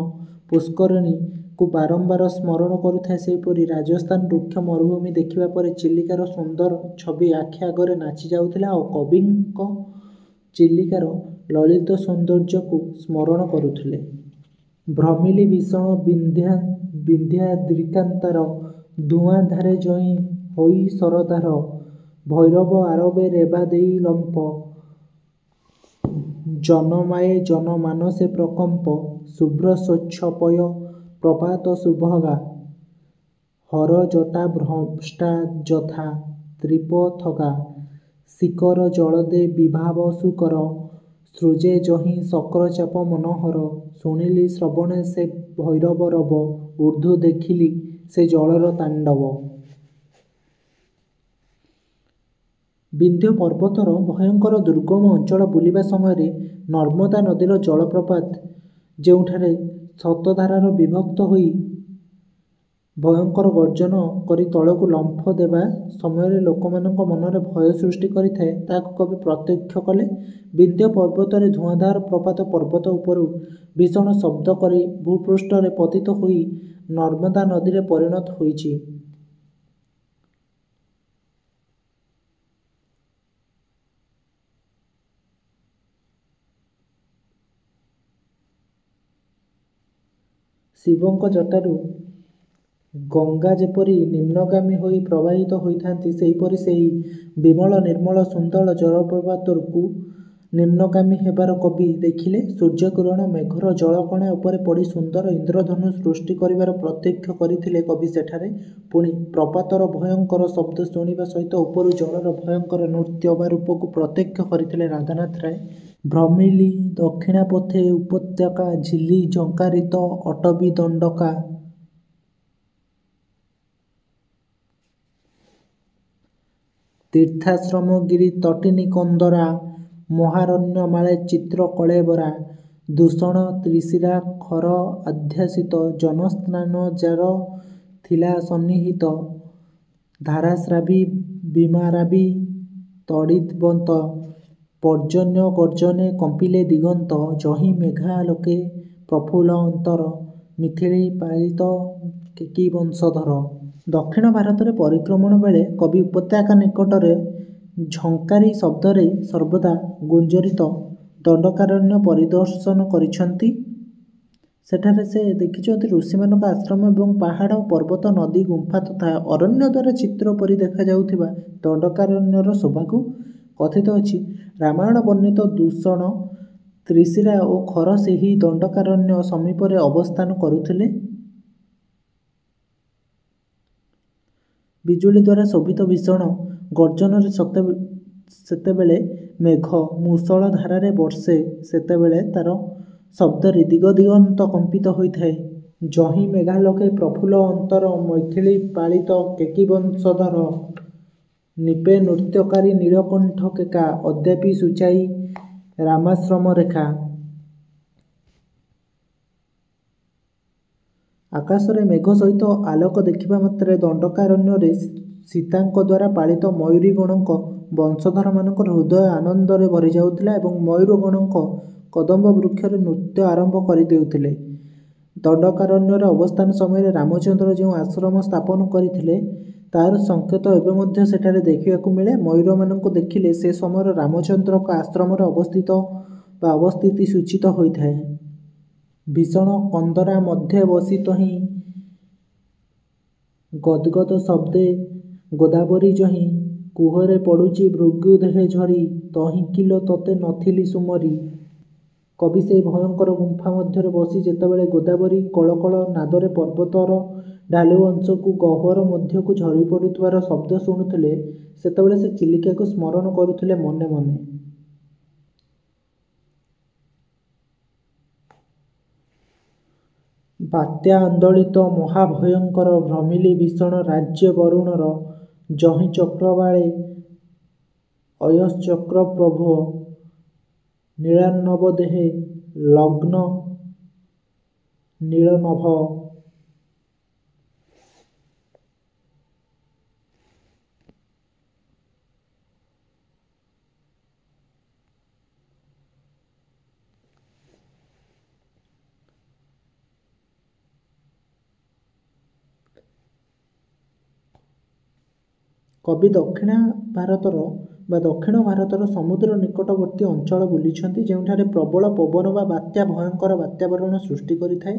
ପୁଷ୍କରିଣୀକୁ ବାରମ୍ବାର ସ୍ମରଣ କରୁଥାଏ, ସେହିପରି ରାଜସ୍ଥାନ ରୁକ୍ଷ ମରୁଭୂମି ଦେଖିବା ପରେ ଚିଲିକାର ସୁନ୍ଦର ଛବି ଆଖି ଆଗରେ ନାଚି ଯାଉଥିଲା ଓ କବିଙ୍କ ଚିଲିକାର ଲଳିତ ସୌନ୍ଦର୍ଯ୍ୟକୁ ସ୍ମରଣ କରୁଥିଲେ। ଭ୍ରମିଲି ଭୀଷଣ ବିନ୍ଧ୍ୟାଦ୍ରିକାନ୍ତର, ଧୂଆଁଧାରେ ଯହିଁ ହୋଇ ସରଦାର। ଭୈରବ ଆରବେ ରେବା ଦେଇ ଲମ୍ପ, ଜନମାୟେ ଜନମାନସେ ପ୍ରକମ୍ପ। ଶୁଭ୍ର ସ୍ୱଚ୍ଛ ପୟ ପ୍ରପାତ ଶୁଭଗା, ହର ଜଟା ଭ୍ରଷ୍ଟା ଯଥା ତ୍ରିପଥଗା। ଶିକର ଜଳଦେ ବିଭାବ ସୁକର, ସୃଜେ ଯହିଁ ଶକ୍ରଚାପ ମନୋହର। ଶୁଣିଲି ଶ୍ରବଣେ ସେ ଭୈରବ ରବ, ଊର୍ଦ୍ଧ୍ୱ ଦେଖିଲି ସେ ଜଳର ତାଣ୍ଡବ। ବିନ୍ଧ୍ୟ ପର୍ବତର ଭୟଙ୍କର ଦୁର୍ଗମ ଅଞ୍ଚଳ ବୁଲିବା ସମୟରେ ନର୍ମଦା ନଦୀର ଜଳପ୍ରପାତ, ଯେଉଁଠାରେ ଶତଧାରାର ବିଭକ୍ତ ହୋଇ ଭୟଙ୍କର ଗର୍ଜନ କରି ତଳକୁ ଲମ୍ଫ ଦେବା ସମୟରେ ଲୋକମାନଙ୍କ ମନରେ ଭୟ ସୃଷ୍ଟି କରିଥାଏ, ତାହାକୁ କବି ପ୍ରତ୍ୟକ୍ଷ କଲେ। ବିନ୍ଧ୍ୟ ପର୍ବତରେ ଧୂଆଁଧାର ପ୍ରପାତ ପର୍ବତ ଉପରୁ ଭୀଷଣ ଶବ୍ଦ କରି ଭୂପୃଷ୍ଠରେ ପତିତ ହୋଇ ନର୍ମଦା ନଦୀରେ ପରିଣତ ହୋଇଛି। ଶିବଙ୍କ ଜଟାରୁ ଗଙ୍ଗା ଯେପରି ନିମ୍ନଗାମୀ ହୋଇ ପ୍ରବାହିତ ହୋଇଥାନ୍ତି, ସେହିପରି ସେହି ବିମଳ ନିର୍ମଳ ସୁନ୍ଦର ଜଳପ୍ରପାତକୁ ନିମ୍ନଗାମୀ ହେବାର କବି ଦେଖିଲେ। ସୂର୍ଯ୍ୟକିରଣ ମେଘର ଜଳକଣା ଉପରେ ପଡ଼ି ସୁନ୍ଦର ଇନ୍ଦ୍ରଧନୁ ସୃଷ୍ଟି କରିବାର ପ୍ରତ୍ୟକ୍ଷ କରିଥିଲେ କବି ସେଠାରେ। ପୁଣି ପ୍ରପାତର ଭୟଙ୍କର ଶବ୍ଦ ଶୁଣିବା ସହିତ ଉପରୁ ଜଳର ଭୟଙ୍କର ନୃତ୍ୟ ବା ରୂପକୁ ପ୍ରତ୍ୟକ୍ଷ କରିଥିଲେ ରାଧାନାଥ ରାୟ। ଭ୍ରମିଲି ଦକ୍ଷିଣାପଥେ ଉପତ୍ୟକା ଝିଲି ଝଙ୍କାରିତ ଅଟବୀ ଦଣ୍ଡକା। ତୀର୍ଥାଶ୍ରମ ଗିରି ତଟିନୀ କନ୍ଦରା। ମହାରଣ୍ୟ ମାଳେ ଚିତ୍ର କଳେବରା। ଦୂଷଣ ତ୍ରିଶିରା ଖର ଆଧ୍ୟାସିତ ଜନସ୍ନାନ ଯାର ଥିଲା ସନ୍ନିହିତ। ଧାରାସ୍ରାବୀ ବିମାରାବୀ ତଡ଼ିତବନ୍ତ। ପର୍ଜନ୍ୟ ଗର୍ଜନେ କମ୍ପିଲେ ଦିଗନ୍ତ। ଯହିଁ ମେଘାଲୋକେ ପ୍ରଫୁଲ୍ଲ ଅନ୍ତର। ମିଥିଳି ପାଳିତ କେକି ବଂଶଧର। ଦକ୍ଷିଣ ଭାରତରେ ପରିକ୍ରମଣ ବେଳେ କବି ଉପତ୍ୟକା ନିକଟରେ ଝଙ୍କାରୀ ଶବ୍ଦରେ ସର୍ବଦା ଗୁଞ୍ଜରିତ ଦଣ୍ଡକାରଣ୍ୟ ପରିଦର୍ଶନ କରିଛନ୍ତି। ସେଠାରେ ସେ ଦେଖିଛନ୍ତି ଋଷିମାନଙ୍କ ଆଶ୍ରମ ଏବଂ ପାହାଡ଼, ପର୍ବତ, ନଦୀ, ଗୁମ୍ଫା ତଥା ଅରଣ୍ୟ ଦ୍ୱାରା ଚିତ୍ର ପରି ଦେଖାଯାଉଥିବା ଦଣ୍ଡକାରଣ୍ୟର ଶୋଭାକୁ। କଥିତ ଅଛି, ରାମାୟଣ ବର୍ଣ୍ଣିତ ଦୂଷଣ, ତ୍ରିଶିରା ଓ ଖର ସେହି ଦଣ୍ଡକାରଣ୍ୟ ସମୀପରେ ଅବସ୍ଥାନ କରୁଥିଲେ। ବିଜୁଳି ଦ୍ୱାରା ଶୋଭିତ ଭୀଷଣ ଗର୍ଜନରେ ସେତେବେଳେ ମେଘ ମୂଷଳ ଧାରାରେ ବର୍ଷେ, ସେତେବେଳେ ତାର ଶବ୍ଦରେ ଦିଗ ଦିଗନ୍ତ କମ୍ପିତ ହୋଇଥାଏ। ଯହିଁ ମେଘାଲୋକେ ପ୍ରଫୁଲ୍ଲ ଅନ୍ତର। ମୈଥିଳୀ ପାଳିତ କେକି ବଂଶଧର। ନିପେ ନୃତ୍ୟକାରୀ ନୀଳକଣ୍ଠ କେକା। ଅଦ୍ୟାପି ସୂଚାଇ ରାମାଶ୍ରମ ରେଖା। ଆକାଶରେ ମେଘ ସହିତ ଆଲୋକ ଦେଖିବା ମାତ୍ରେ ଦଣ୍ଡକାରଣ୍ୟରେ ସୀତାଙ୍କ ଦ୍ୱାରା ପାଳିତ ମୟୂରୀଗଣଙ୍କ ବଂଶଧରମାନଙ୍କର ହୃଦୟ ଆନନ୍ଦରେ ଭରିଯାଉଥିଲା ଏବଂ ମୟୂରଗଣଙ୍କ କଦମ୍ବ ବୃକ୍ଷରେ ନୃତ୍ୟ ଆରମ୍ଭ କରିଦେଉଥିଲେ। ଦଣ୍ଡକାରଣ୍ୟରେ ଅବସ୍ଥାନ ସମୟରେ ରାମଚନ୍ଦ୍ର ଯେଉଁ ଆଶ୍ରମ ସ୍ଥାପନ କରିଥିଲେ, ତାହାର ସଂକେତ ଏବେ ମଧ୍ୟ ସେଠାରେ ଦେଖିବାକୁ ମିଳେ। ମୟୂରମାନଙ୍କୁ ଦେଖିଲେ ସେ ସମୟର ରାମଚନ୍ଦ୍ରଙ୍କ ଆଶ୍ରମରେ ଅବସ୍ଥିତି ସୂଚିତ ହୋଇଥାଏ। ଭୀଷଣ କନ୍ଦରା ମଧ୍ୟେ ବସି ତହିଁ ଗଦ୍ଗଦ ଶବ୍ଦେ ଗୋଦାବରୀ ଯହିଁ। କୁହରେ ପଡ଼ୁଛି ଭୃଗୁ ଦେହେ ଝରି। ତହିଁ କିଲୋ ତତେ ନଥିଲି ସୁମରି। କବି ସେହି ଭୟଙ୍କର ଗୁମ୍ଫା ମଧ୍ୟରେ ବସି ଯେତେବେଳେ ଗୋଦାବରୀ କଳକଳ ନାଦରେ ପର୍ବତର ଢାଲୁ ଅଂଶକୁ ଗହ୍ୱର ମଧ୍ୟକୁ ଝରି ପଡ଼ୁଥିବାର ଶବ୍ଦ ଶୁଣୁଥିଲେ, ସେତେବେଳେ ସେ ଚିଲିକାକୁ ସ୍ମରଣ କରୁଥିଲେ ମନେ ମନେ। ବାତ୍ୟା ଆନ୍ଦୋଳିତ ମହାଭୟଙ୍କର ଭ୍ରମିଲି ଭୀଷଣ ରାଜ୍ୟ ବରୁଣର। ଯହିଁ ଚକ୍ରବାଳେ ଅୟଶ୍ଚକ୍ର ପ୍ରଭୋ। ନୀଳାର୍ଣ୍ଣବ ଦେହେ ଲଗ୍ନ ନୀଳନଭ। କବି ଦକ୍ଷିଣ ଭାରତର ସମୁଦ୍ର ନିକଟବର୍ତ୍ତୀ ଅଞ୍ଚଳ ବୁଲିଛନ୍ତି, ଯେଉଁଠାରେ ପ୍ରବଳ ପବନ ବା ବାତ୍ୟା ଭୟଙ୍କର ବାତାବରଣ ସୃଷ୍ଟି କରିଥାଏ।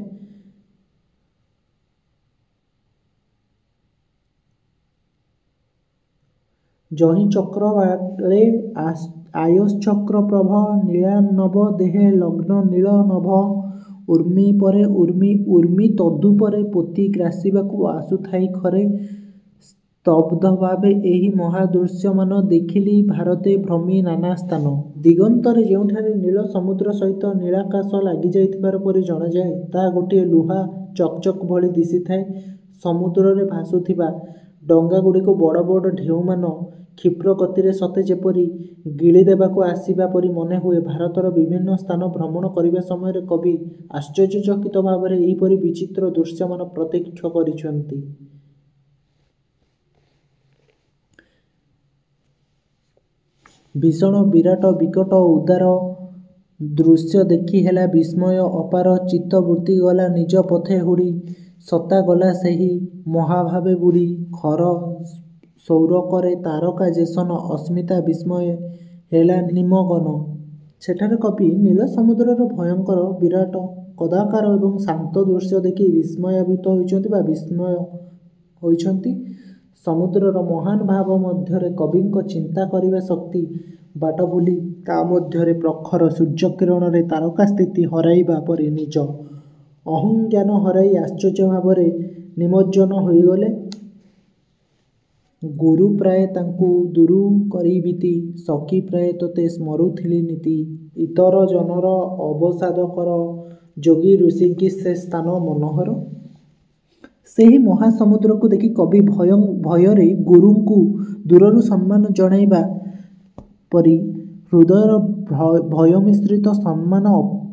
ଯହିଁ ଚକ୍ରବାଳେ ଆୟଶ୍ଚକ୍ର ପ୍ରଭ। ନୀଳାର୍ଣ୍ଣବ ଦେହେ ଲଗ୍ନ ନୀଳ ନଭ। ଉର୍ମି ପରେ ଉର୍ମି ତଦୁପରେ ପୋତି ଗ୍ରାସିବାକୁ ଆସୁଥାଇ ଖରେ। ସ୍ତବ୍ଧ ଭାବେ ଏହି ମହାଦୃଶ୍ୟମାନ ଦେଖିଲି ଭାରତେ ଭ୍ରମି ନାନା ସ୍ଥାନ। ଦିଗନ୍ତରେ ଯେଉଁଠାରେ ନୀଳ ସମୁଦ୍ର ସହିତ ନୀଳାକାଶ ଲାଗିଯାଇଥିବାର ପରି ଜଣାଯାଏ, ତାହା ଗୋଟିଏ ଲୁହା ଚକ୍ ଚକ୍ ଭଳି ଦିଶିଥାଏ। ସମୁଦ୍ରରେ ଭାସୁଥିବା ଡଙ୍ଗାଗୁଡ଼ିକୁ ବଡ଼ ବଡ଼ ଢେଉମାନ କ୍ଷିପ୍ର ଗତିରେ ସତେ ଯେପରି ଗିଳି ଦେବାକୁ ଆସିବା ପରି ମନେ ହୁଏ। ଭାରତର ବିଭିନ୍ନ ସ୍ଥାନ ଭ୍ରମଣ କରିବା ସମୟରେ କବି ଆଶ୍ଚର୍ଯ୍ୟଚକିତ ଭାବରେ ଏହିପରି ବିଚିତ୍ର ଦୃଶ୍ୟମାନ ପ୍ରତ୍ୟକ୍ଷ କରିଛନ୍ତି। ଭୀଷଣ ବିରାଟ ବିକଟ ଉଦାର ଦୃଶ୍ୟ ଦେଖି ହେଲା ବିସ୍ମୟ ଅପାର। ଚିତ୍ତ ବୃତ୍ତିଗଲା ନିଜ ପଥେ ହୁଡ଼ି, ସତ୍ତା ଗଲା ସେହି ମହାଭାବେ ବୁଡ଼ି। ଖର ସୌରକରେ ତାରକା ଯେସନ, ଅସ୍ମିତା ବିସ୍ମୟ ହେଲା ନିମଗନ। ସେଠାରେ କବି ନୀଳ ସମୁଦ୍ରର ଭୟଙ୍କର ବିରାଟ କଦାକାର ଏବଂ ଶାନ୍ତ ଦୃଶ୍ୟ ଦେଖି ବିସ୍ମୟାନ୍ୱିତ ହୋଇଛନ୍ତି ବା ବିସ୍ମୟ ହୋଇଛନ୍ତି। ସମୁଦ୍ରର ମହାନ ଭାବ ମଧ୍ୟରେ କବିଙ୍କ ଚିନ୍ତା କରିବା ଶକ୍ତି ବାଟ ଭୁଲି ତା ମଧ୍ୟରେ ପ୍ରଖର ସୂର୍ଯ୍ୟକିରଣରେ ତାରକା ସ୍ଥିତି ହରାଇବା ପରି ନିଜ ଅହଂଜ୍ଞାନ ହରାଇ ଆଶ୍ଚର୍ଯ୍ୟ ଭାବରେ ନିମଜ୍ଜନ ହୋଇଗଲେ। ଗୁରୁ ପ୍ରାୟ ତାଙ୍କୁ ଦୂରୁ କରିବିତି, ସଖୀ ପ୍ରାୟ ତୋତେ ସ୍ମରୁଥିଲି ନୀତି। ଇତର ଜନର ଅବସାଦକର, ଯୋଗୀ ଋଷିଙ୍କି ସେ ସ୍ଥାନ ମନୋହର। ସେହି ମହାସମୁଦ୍ରକୁ ଦେଖି କବି ଭୟରେ ଗୁରୁଙ୍କୁ ଦୂରରୁ ସମ୍ମାନ ଜଣାଇବା ପରି ହୃଦୟର ଭୟମିଶ୍ରିତ ସମ୍ମାନ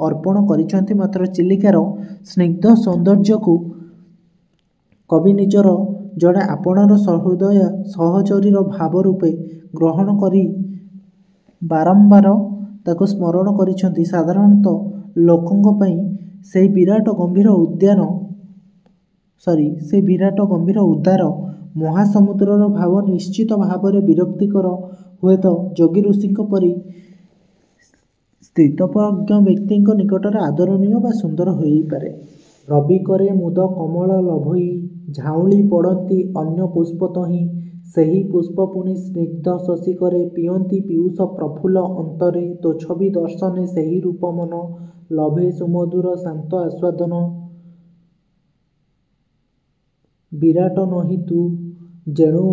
ଅର୍ପଣ କରିଛନ୍ତି। ମାତ୍ର ଚିଲିକାର ସ୍ନିଗ୍ଧ ସୌନ୍ଦର୍ଯ୍ୟକୁ କବି ନିଜର ଜଣେ ଆପଣାର ସହୃଦୟ ସହଚରୀର ଭାବ ରୂପେ ଗ୍ରହଣ କରି ବାରମ୍ବାର ତାକୁ ସ୍ମରଣ କରିଛନ୍ତି। ସାଧାରଣତଃ ଲୋକଙ୍କ ପାଇଁ ସେହି ବିରାଟ ଗମ୍ଭୀର ଉଦାର ମହାସମୁଦ୍ରର ଭାବ ନିଶ୍ଚିତ ଭାବରେ ବିରକ୍ତିକର, ହୁଏତ ଯୋଗୀ ଋଷିଙ୍କ ପରି ସ୍ଥିତପ୍ରଜ୍ଞ ବ୍ୟକ୍ତିଙ୍କ ନିକଟରେ ଆଦରଣୀୟ ବା ସୁନ୍ଦର ହୋଇପାରେ। ରବି କରେ ମୁଦ କମଳ ଲୋଭଇ, ଝାଉଁଳି ପଡ଼ନ୍ତି ଅନ୍ୟ ପୁଷ୍ପ ତହିଁ। ସେହି ପୁଷ୍ପ ପୁଣି ସ୍ନିଗ୍ଧ ଶଶୀ କରେ, ପିଅନ୍ତି ପୀୟୁଷ ପ୍ରଫୁଲ୍ଲ ଅନ୍ତରେ। ତୋ ଛବି ଦର୍ଶନେ ସେହି ରୂପ ମନ, ଲଭେ ସୁମଧୁର ଶାନ୍ତ ଆସ୍ୱାଦନ। ବିରାଟ ନହି ତୁ ଯେଣୁ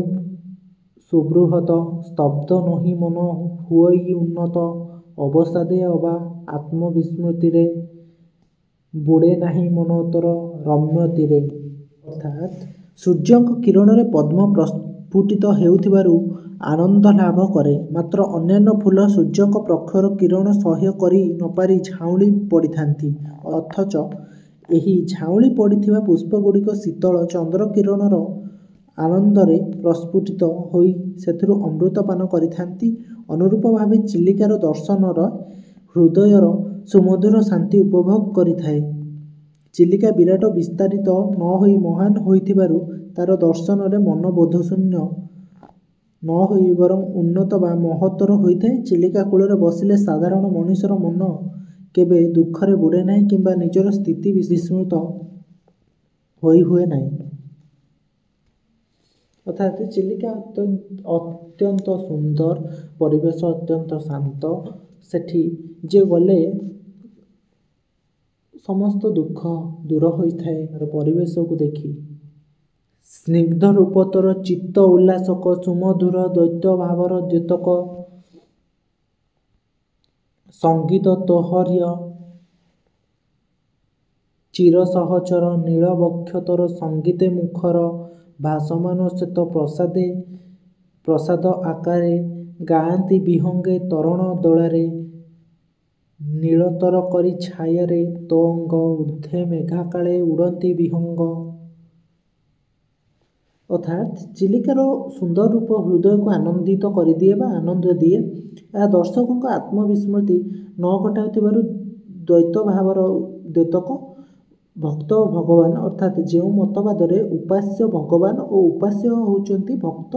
ସୁବୃହତ, ସ୍ତବ୍ଧ ନହି ମନ ହୁଅଇ ଉନ୍ନତ। ଅବସାଦେ ଅବା ଆତ୍ମବିସ୍ମୃତିରେ, ବୁଡ଼େ ନାହିଁ ମନ ତୋର ରମ୍ୟ ତୀରେ। ଅର୍ଥାତ୍ ସୂର୍ଯ୍ୟଙ୍କ କିରଣରେ ପଦ୍ମ ପ୍ରସ୍ଫୁଟିତ ହେଉଥିବାରୁ ଆନନ୍ଦ ଲାଭ କରେ। ମାତ୍ର ଅନ୍ୟାନ୍ୟ ଫୁଲ ସୂର୍ଯ୍ୟଙ୍କ ପ୍ରଖର କିରଣ ସହ୍ୟ କରି ନପାରି ଝାଉଁଳି ପଡ଼ିଥାନ୍ତି। ଅଥଚ ଏହି ଝାଉଁଳି ପଡ଼ିଥିବା ପୁଷ୍ପଗୁଡ଼ିକ ଶୀତଳ ଚନ୍ଦ୍ରକିରଣର ଆନନ୍ଦରେ ପ୍ରସ୍ଫୁଟିତ ହୋଇ ସେଥିରୁ ଅମୃତ ପାନ କରିଥାନ୍ତି। ଅନୁରୂପ ଭାବେ ଚିଲିକାର ଦର୍ଶନରେ ହୃଦୟର ସୁମଧୁର ଶାନ୍ତି ଉପଭୋଗ କରିଥାଏ। ଚିଲିକା ବିରାଟ ବିସ୍ତାରିତ ନ ହୋଇ ମହାନ ହୋଇଥିବାରୁ ତାର ଦର୍ଶନରେ ମନ ବୋଧଶୂନ୍ୟ ନ ହୋଇ ବରଂ ଉନ୍ନତ ବା ମହତ୍ତର ହୋଇଥାଏ। ଚିଲିକା କୂଳରେ ବସିଲେ ସାଧାରଣ ମଣିଷର ମନ କେବେ ଦୁଃଖରେ ବୁଡ଼େ ନାହିଁ କିମ୍ବା ନିଜର ସ୍ଥିତି ବିସ୍ମୃତ ହୋଇ ହୁଏ ନାହିଁ। ଅର୍ଥାତ୍ ଚିଲିକା ଅତ୍ୟନ୍ତ ସୁନ୍ଦର, ପରିବେଶ ଅତ୍ୟନ୍ତ ଶାନ୍ତ। ସେଠି ଯିଏ ଗଲେ ସମସ୍ତ ଦୁଃଖ ଦୂର ହୋଇଥାଏ ତାର ପରିବେଶକୁ ଦେଖି। ସ୍ନିଗ୍ଧ ରୂପ ତୋର ଚିତ୍ତ ଉଲ୍ଲାସକ, ସୁମଧୁର ଦ୍ୱୈତ ଭାବର ଦ୍ୟୋତକ। ସଙ୍ଗୀତ ତୋହର ଚିର ସହଚର, ନୀଳ ବକ୍ଷ ତୋର ସଙ୍ଗୀତେ ମୁଖର। ଭାସମାନ ଶ୍ଵେତ ପ୍ରସାଦ ଆକାରେ, ଗାଆନ୍ତି ବିହଙ୍ଗେ ତୋରଣ ଦୋଳାରେ। ନୀଳତର କରି ଛାୟାରେ ତୋ ଅଙ୍ଗ, ଊର୍ଦ୍ଧ୍ୱେ ମେଘା କାଳେ ଉଡ଼ନ୍ତି ବିହଙ୍ଗ। ଅର୍ଥାତ୍ ଚିଲିକାର ସୁନ୍ଦର ରୂପ ହୃଦୟକୁ ଆନନ୍ଦିତ କରିଦିଏ ବା ଆନନ୍ଦ ଦିଏ। ଏହା ଦର୍ଶକଙ୍କ ଆତ୍ମବିସ୍ମୃତି ନ ଘଟାଉଥିବାରୁ ଦ୍ୱୈତ ଭାବର ଦ୍ୟୋତକ। ଭକ୍ତ ଓ ଭଗବାନ ଅର୍ଥାତ୍ ଯେଉଁ ମତବାଦରେ ଉପାସ୍ୟ ଭଗବାନ ଓ ଉପାସ୍ୟ ହେଉଛନ୍ତି ଭକ୍ତ,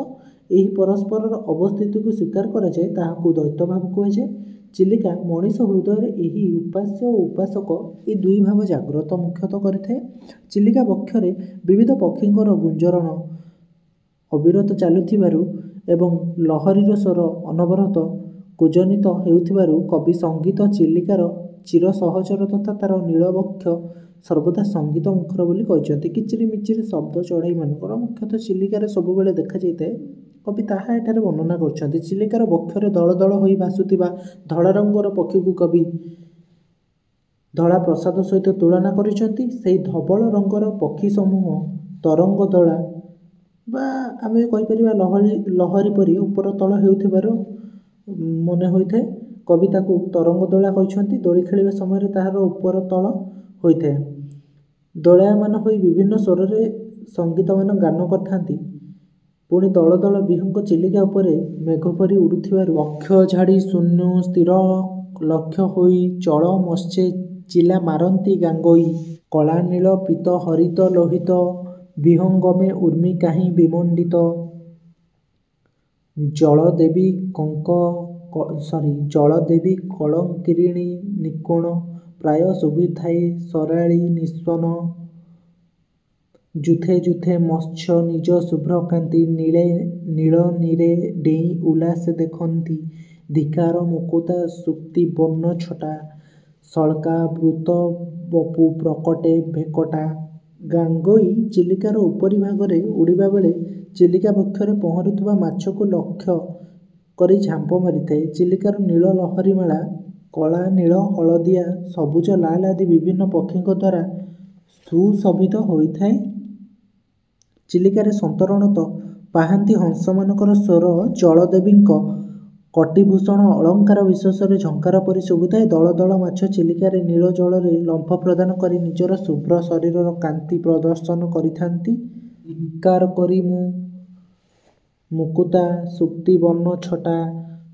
ଏହି ପରସ୍ପରର ଅବସ୍ଥିତିକୁ ସ୍ୱୀକାର କରାଯାଏ ତାହାକୁ ଦ୍ୱୈତ ଭାବ କୁହାଯାଏ। ଚିଲିକା ମଣିଷ ହୃଦୟରେ ଏହି ଉପାସ୍ୟ ଓ ଉପାସକ ଏହି ଦୁଇ ଭାବ ଜାଗ୍ରତ ମୁଖ୍ୟତଃ କରିଥାଏ। ଚିଲିକା ବକ୍ଷରେ ବିବିଧ ପକ୍ଷୀଙ୍କର ଗୁଞ୍ଜରଣ ଅବିରତ ଚାଲୁଥିବାରୁ ଏବଂ ଲହରୀର ସ୍ୱର ଅନବରତ କୂଜନିତ ହେଉଥିବାରୁ କବି ସଙ୍ଗୀତ ଚିଲିକାର ଚିର ସହଚର ତଥା ତାର ନୀଳବକ୍ଷ ସର୍ବଦା ସଙ୍ଗୀତ ମୁଖର ବୋଲି କହିଛନ୍ତି। କିଚିରି ମିଚିରି ଶବ୍ଦ ଚଢ଼େଇମାନଙ୍କର ମୁଖ୍ୟତଃ ଚିଲିକାରେ ସବୁବେଳେ ଦେଖାଯାଇଥାଏ। କବି ତାହା ଏଠାରେ ବର୍ଣ୍ଣନା କରିଛନ୍ତି। ଚିଲିକାର ବକ୍ଷରେ ଦଳ ଦଳ ହୋଇ ଭାସୁଥିବା ଧଳା ରଙ୍ଗର ପକ୍ଷୀକୁ କବି ଧଳା ପ୍ରସାଦ ସହିତ ତୁଳନା କରିଛନ୍ତି। ସେହି ଧବଳ ରଙ୍ଗର ପକ୍ଷୀ ସମୂହ ତରଙ୍ଗ ଦଳା ବା ଆମେ କହିପାରିବା ଲହରୀ ପରି ଉପର ତଳ ହେଉଥିବାରୁ ମନେ ହୋଇଥାଏ। କବି ତାକୁ ତରଙ୍ଗ ଦୋଳା କହିଛନ୍ତି। ଦୋଳି ଖେଳିବା ସମୟରେ ତାହାର ଉପର ତଳ ହୋଇଥାଏ। ଦୋଳାୟମାନ ହୋଇ ବିଭିନ୍ନ ସ୍ୱରରେ ସଙ୍ଗୀତମାନ ଗାନ କରିଥାନ୍ତି। ପୁଣି ଦଳ ଦଳ ବିହଙ୍ଗ ଚିଲିକା ଉପରେ ମେଘ ପରି ଉଡ଼ୁଥିବାରୁ ଲକ୍ଷ୍ୟ ଝାଡ଼ି ଶୂନ୍ୟୁ ସ୍ଥିର ଲକ୍ଷ୍ୟ ହୋଇ ଚଳ ମତ୍ସ୍ୟେ ଚିଲା ମାରନ୍ତି ଗାଙ୍ଗୋଇ। କଳା ନୀଳ ପୀତ ହରିତ ଲୋହିତ ବିହଙ୍ଗମେ ଉର୍ମି କାହିଁ ବିମଣ୍ଡିତ। ଜଳଦେବୀ କଳଙ୍କିରିଣୀ ନିକୋଣ ପ୍ରାୟ ଶୋଭିଥାଏ ସରାଳୀ ନିସ୍ୱନ। ଯୁଥେ ଯୁଥେ ମତ୍ସ୍ୟ ନିଜ ଶୁଭ୍ର କାନ୍ତି ନୀଳ ନୀରେ ଡେଇଁ ଉଲ୍ଲାସେ ଦେଖନ୍ତି। ଧିକାର ମୁକୁତା ସୁକ୍ତି ବର୍ଣ୍ଣ ଛଟା ସଳକା ବୃତ ବପୁ ପ୍ରକଟେ ଭେକଟା। ଗାଙ୍ଗୋଇ ଚିଲିକାର ଉପରି ଭାଗରେ ଉଡ଼ିବା ବେଳେ ଚିଲିକା ବକ୍ଷରେ ପହଁରୁଥିବା ମାଛକୁ ଲକ୍ଷ୍ୟ କରି ଝାମ୍ପ ମାରିଥାଏ। ଚିଲିକାର ନୀଳ ଲହରୀମାଳା କଳା ନୀଳ ହଳଦିଆ ସବୁଜ ଲାଲ ଆଦି ବିଭିନ୍ନ ପକ୍ଷୀଙ୍କ ଦ୍ୱାରା ସୁଶୋଭିତ ହୋଇଥାଏ। ଚିଲିକାରେ ସନ୍ତରଣତଃ ପାହାନ୍ତି ହଂସମାନଙ୍କର ସ୍ୱର ଜଳଦେବୀଙ୍କ କଟିଭୂଷଣ ଅଳଙ୍କାର ବିଶେଷରେ ଝଙ୍କାର ପରି ଶୁଭୁଥାଏ। ଦଳ ଦଳ ମାଛ ଚିଲିକାରେ ନୀଳ ଜଳରେ ଲମ୍ଫ ପ୍ରଦାନ କରି ନିଜର ଶୁଭ୍ର ଶରୀରର କାନ୍ତି ପ୍ରଦର୍ଶନ କରିଥାନ୍ତି। ଧିକ୍କାର କରି ମୁକୁତା ସୁକ୍ତି ବର୍ଣ୍ଣ ଛଟା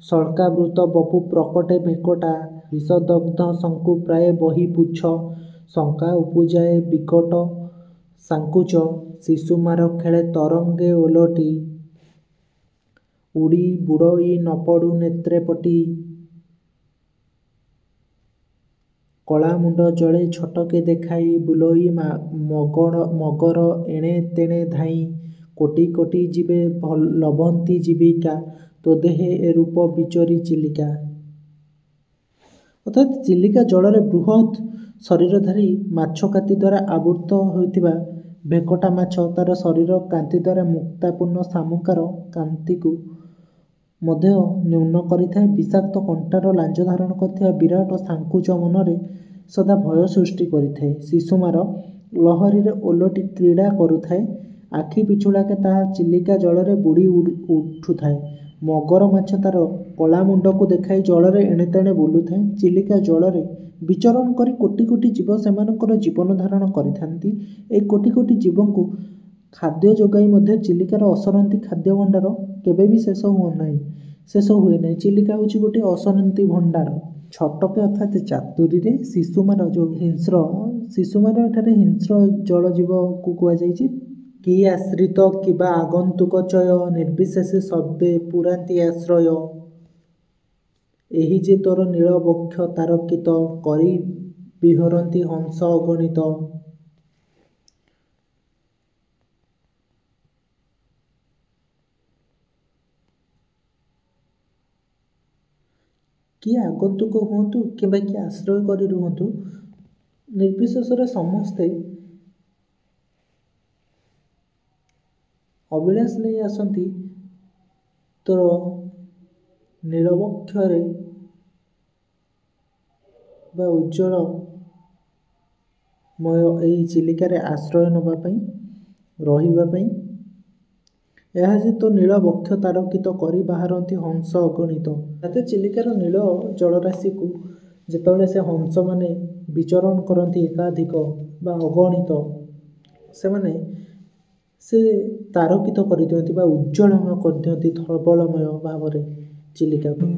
ସଳକା ବୃତ ବପୁ ପ୍ରକଟେ ଭେକଟା। ବିଷଦଗ୍ଧ ଶଙ୍କୁ ପ୍ରାୟ ବହି ପୁଚ୍ଛ ଶଙ୍କା ଉପୁଜାଏ ବିକଟ ସାଙ୍କୁଚ। ଶିଶୁମାର ଖେଳେ ତରଙ୍ଗେ ଓଲଟି ଉଡ଼ି ବୁଡ଼ଇ ନପଡ଼ୁ ନେତ୍ରେ ପଟି। କଳାମୁଣ୍ଡ ଜଳେ ଛଟକେ ଦେଖାଇ ବୁଲଇ ମଗର ଏଣେ ତେଣେ ଧାଇଁ। କୋଟି କୋଟି ଜୀବେ ଲଭନ୍ତି ଜୀବିକା ତୋ ଦେହେ ଏ ରୂପ ବିଚରି ଚିଲିକା। ଅର୍ଥାତ୍ ଚିଲିକା ଜଳରେ ବୃହତ୍ ଶରୀରଧାରୀ ମାଛକାତି ଦ୍ୱାରା ଆବୃତ ହୋଇଥିବା ଭେକଟା ମାଛ ତାର ଶରୀର କାନ୍ତି ଦ୍ୱାରା ମୁକ୍ତାପୂର୍ଣ୍ଣ ଶାମୁକାର କାନ୍ତିକୁ ମଧ୍ୟ ନ୍ୟୁନ କରିଥାଏ। ବିଷାକ୍ତ କଣ୍ଟାର ଲାଞ୍ଜ ଧାରଣ କରିଥିବା ବିରାଟ ସାଙ୍କୁଚ ମନରେ ସଦା ଭୟ ସୃଷ୍ଟି କରିଥାଏ। ଶିଶୁମାର ଲହରୀରେ ଓଲଟି କ୍ରୀଡ଼ା କରୁଥାଏ। ଆଖି ପିଛୁଳାକେ ତାହା ଚିଲିକା ଜଳରେ ବୁଡ଼ି ଉଠୁଥାଏ। ମଗର ମାଛ ତାର କଳା ମୁଣ୍ଡକୁ ଦେଖାଇ ଜଳରେ ଏଣେ ତେଣେ ବୁଲୁଥାଏ। ଚିଲିକା ଜଳରେ ବିଚରଣ କରି କୋଟି କୋଟି ଜୀବ ସେମାନଙ୍କର ଜୀବନ ଧାରଣ କରିଥାନ୍ତି। ଏହି କୋଟି କୋଟି ଜୀବଙ୍କୁ ଖାଦ୍ୟ ଯୋଗାଇ ମଧ୍ୟ ଚିଲିକାର ଅସରନ୍ତି ଖାଦ୍ୟ ଭଣ୍ଡାର କେବେ ବି ଶେଷ ହୁଏ ନାହିଁ। ଚିଲିକା ହେଉଛି ଗୋଟିଏ ଅସରନ୍ତି ଭଣ୍ଡାର। ଛଟକେ ଅର୍ଥାତ୍ ଚାତୁରୀରେ ଶିଶୁମାର ଯେଉଁ ଶିଶୁମାର ଏଠାରେ ହିଂସ୍ର ଜଳଜୀବକୁ କୁହାଯାଇଛି। କି ଆଶ୍ରିତ କିବା ଆଗନ୍ତୁକ ଚୟ ନିର୍ବିଶେଷେ ସର୍ବେ ପୁରାନ୍ତି ଆଶ୍ରୟ। ଏହି ଯେ ତୋର ନୀଳ ବକ୍ଷ ତାରକିତ କରି ବିହରନ୍ତି ହଂସ ଅଗଣିତ। କିଏ ଆଗନ୍ତୁକ ହୁଅନ୍ତୁ କିମ୍ବା କିଏ ଆଶ୍ରୟ କରି ରୁହନ୍ତୁ ନିର୍ବିଶେଷରେ ସମସ୍ତେ ଅଭିଳାଷ ନେଇ ଆସନ୍ତି ତୋର ନୀଳବକ୍ଷରେ ବା ଉଜ୍ଜଳମୟ ଏହି ଚିଲିକାରେ ଆଶ୍ରୟ ନେବା ପାଇଁ ରହିବା ପାଇଁ। ଏହା ଯେ ତୋ ନୀଳ ବକ୍ଷ ତାରକିତ କରି ବାହାରନ୍ତି ହଂସ ଅଗଣିତ। ଯାতে ଚିଲିକାର ନୀଳ ଜଳରାଶିକୁ ଯେତେବେଳେ ସେ ହଂସମାନେ ବିଚରଣ କରନ୍ତି ଏକାଧିକ ବା ଅଗଣିତ ସେମାନେ ସେ ତାରକିତ କରିଦିଅନ୍ତି ବା ଉଜ୍ଜଳମୟ କରିଦିଅନ୍ତି ଧବଳମୟ ଭାବରେ ଚିଲିକାକୁ।